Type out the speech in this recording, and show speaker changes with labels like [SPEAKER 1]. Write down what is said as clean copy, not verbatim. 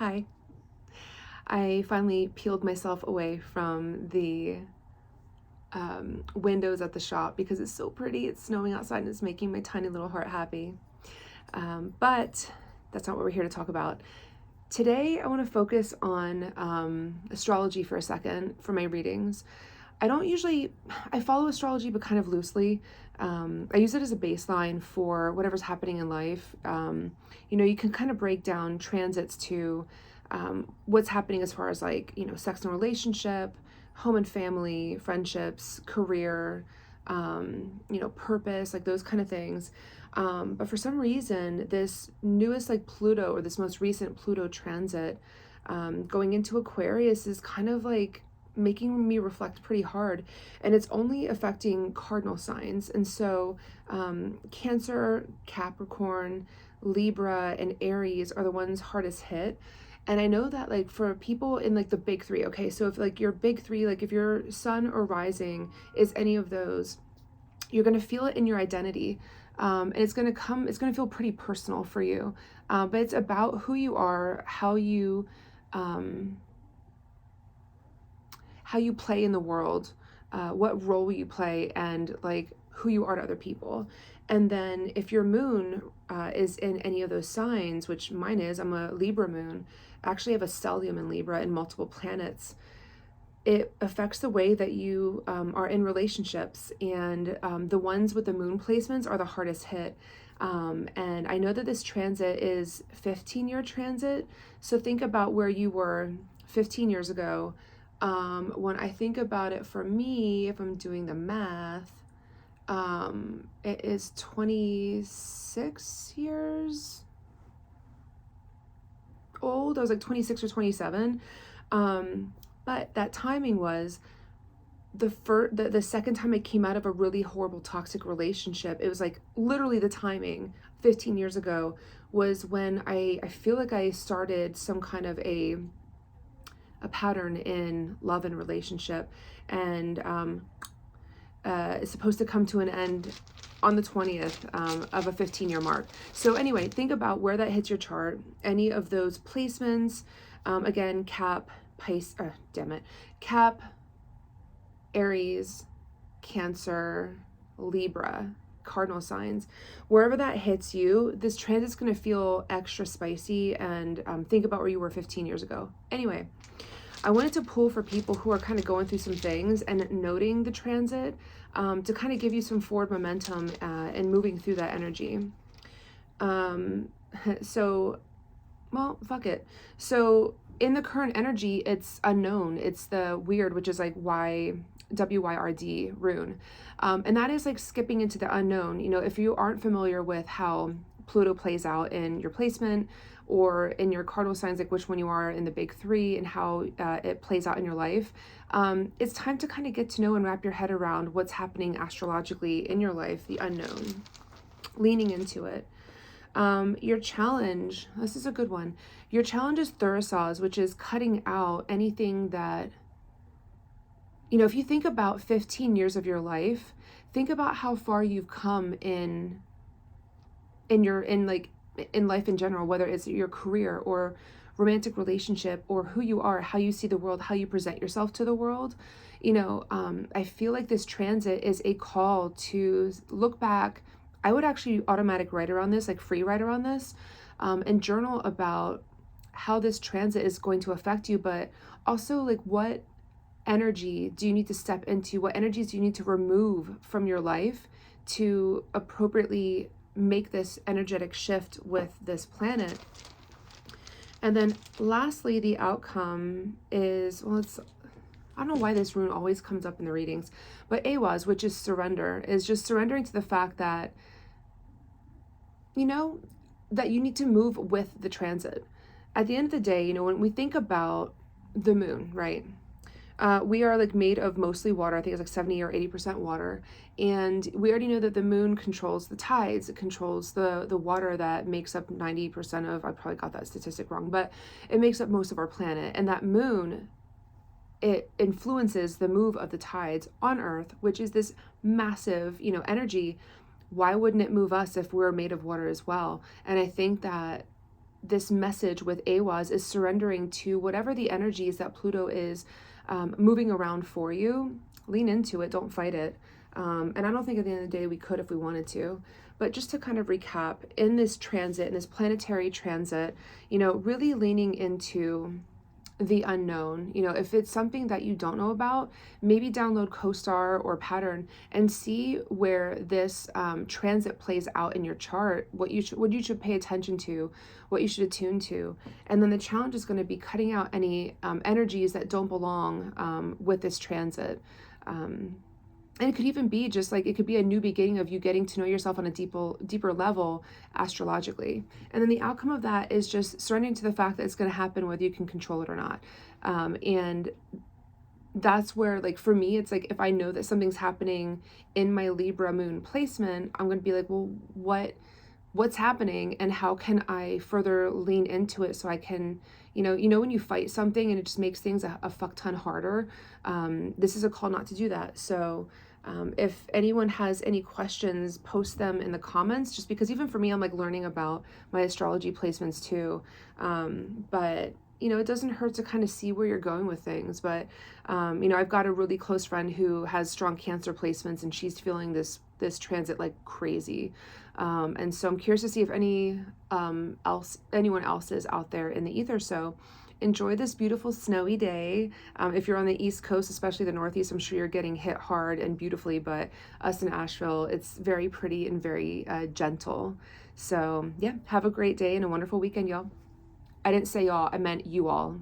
[SPEAKER 1] Hi. I finally peeled myself away from the windows at the shop because it's so pretty. It's snowing outside and it's making my tiny little heart happy. But that's not what we're here to talk about. Today, I want to focus on astrology for a second for my readings. I follow astrology, but kind of loosely. I use it as a baseline for whatever's happening in life. You can kind of break down transits to what's happening as far as sex and relationship, home and family, friendships, career, purpose, like those kind of things. But for some reason, this newest Pluto, or this most recent Pluto transit going into Aquarius is kind of making me reflect pretty hard, and it's only affecting cardinal signs. And so Cancer, Capricorn, Libra, and Aries are the ones hardest hit. And I know that for people in the big three, okay, so if your big three, if your sun or rising is any of those, you're going to feel it in your identity. And it's going to feel pretty personal for you. But it's about who you are, how you play in the world, what role you play, and who you are to other people. And then if your moon is in any of those signs, which mine is, I'm a Libra moon. I actually have a stellium in Libra and multiple planets. It affects the way that you are in relationships, and the ones with the moon placements are the hardest hit. And I know that this transit is 15-year transit, so think about where you were 15 years ago. When I think about it, for me, if I'm doing the math, it is 26 years old. I was 26 or 27. But that timing was the second time I came out of a really horrible toxic relationship. It was literally the timing 15 years ago was when I feel like I started some kind of a pattern in love and relationship, and it's supposed to come to an end on the 20th of a 15-year mark. So anyway, think about where that hits your chart. Any of those placements, again, Cap, Aries, Cancer, Libra, cardinal signs, wherever that hits you, this transit's going to feel extra spicy. And think about where you were 15 years ago. Anyway, I wanted to pull for people who are kind of going through some things and noting the transit to kind of give you some forward momentum and moving through that energy. Well, fuck it. So in the current energy, it's unknown. It's the weird, which is WYRD rune. And that is skipping into the unknown. If you aren't familiar with how Pluto plays out in your placement or in your cardinal signs, which one you are in the big three and how it plays out in your life, it's time to kind of get to know and wrap your head around what's happening astrologically in your life, the unknown, leaning into it. Your challenge, this is a good one. Your challenge is Thurisaz, which is cutting out anything that, if you think about 15 years of your life, think about how far you've come in life in general, whether it's your career or romantic relationship or who you are, how you see the world, how you present yourself to the world. I feel like this transit is a call to look back. I would actually automatic writer on this, free writer on this, and journal about how this transit is going to affect you, but also what energy do you need to step into? What energies do you need to remove from your life to appropriately make this energetic shift with this planet? And then lastly, the outcome is, I don't know why this rune always comes up in the readings, but Awaz, which is surrender, is just surrendering to the fact that, that you need to move with the transit. At the end of the day, when we think about the moon, right? We are made of mostly water. I think it's 70 or 80% water. And we already know that the moon controls the tides. It controls the water that makes up 90% of, I probably got that statistic wrong, but it makes up most of our planet. And that moon, it influences the move of the tides on Earth, which is this massive, energy. Why wouldn't it move us if we're made of water as well? And I think that this message with Awaz is surrendering to whatever the energies that Pluto is moving around for you. Lean into it, don't fight it. And I don't think at the end of the day we could if we wanted to. But just to kind of recap, in this transit, in this planetary transit, you know, really leaning into the unknown. You know, if it's something that you don't know about, maybe download CoStar or Pattern and see where this transit plays out in your chart, what you should pay attention to, what you should attune to. And then the challenge is going to be cutting out any energies that don't belong with this transit. And it could even be just like, it could be a new beginning of you getting to know yourself on a deeper level astrologically. And then the outcome of that is just surrendering to the fact that it's going to happen whether you can control it or not. And that's where, like, for me, it's like, if I know that something's happening in my Libra moon placement, I'm going to be like, well, what's happening and how can I further lean into it so I can, you know, when you fight something and it just makes things a fuck ton harder, this is a call not to do that. So if anyone has any questions, post them in the comments, just because even for me, I'm like learning about my astrology placements too. But you know, it doesn't hurt to kind of see where you're going with things. But you know, I've got a really close friend who has strong Cancer placements, and she's feeling this transit like crazy. And so I'm curious to see if anyone else is out there in the ether. So enjoy this beautiful snowy day. If you're on the East Coast, especially the Northeast, I'm sure you're getting hit hard and beautifully, but us in Asheville, it's very pretty and very gentle. So yeah, have a great day and a wonderful weekend, y'all. I didn't say y'all, I meant you all.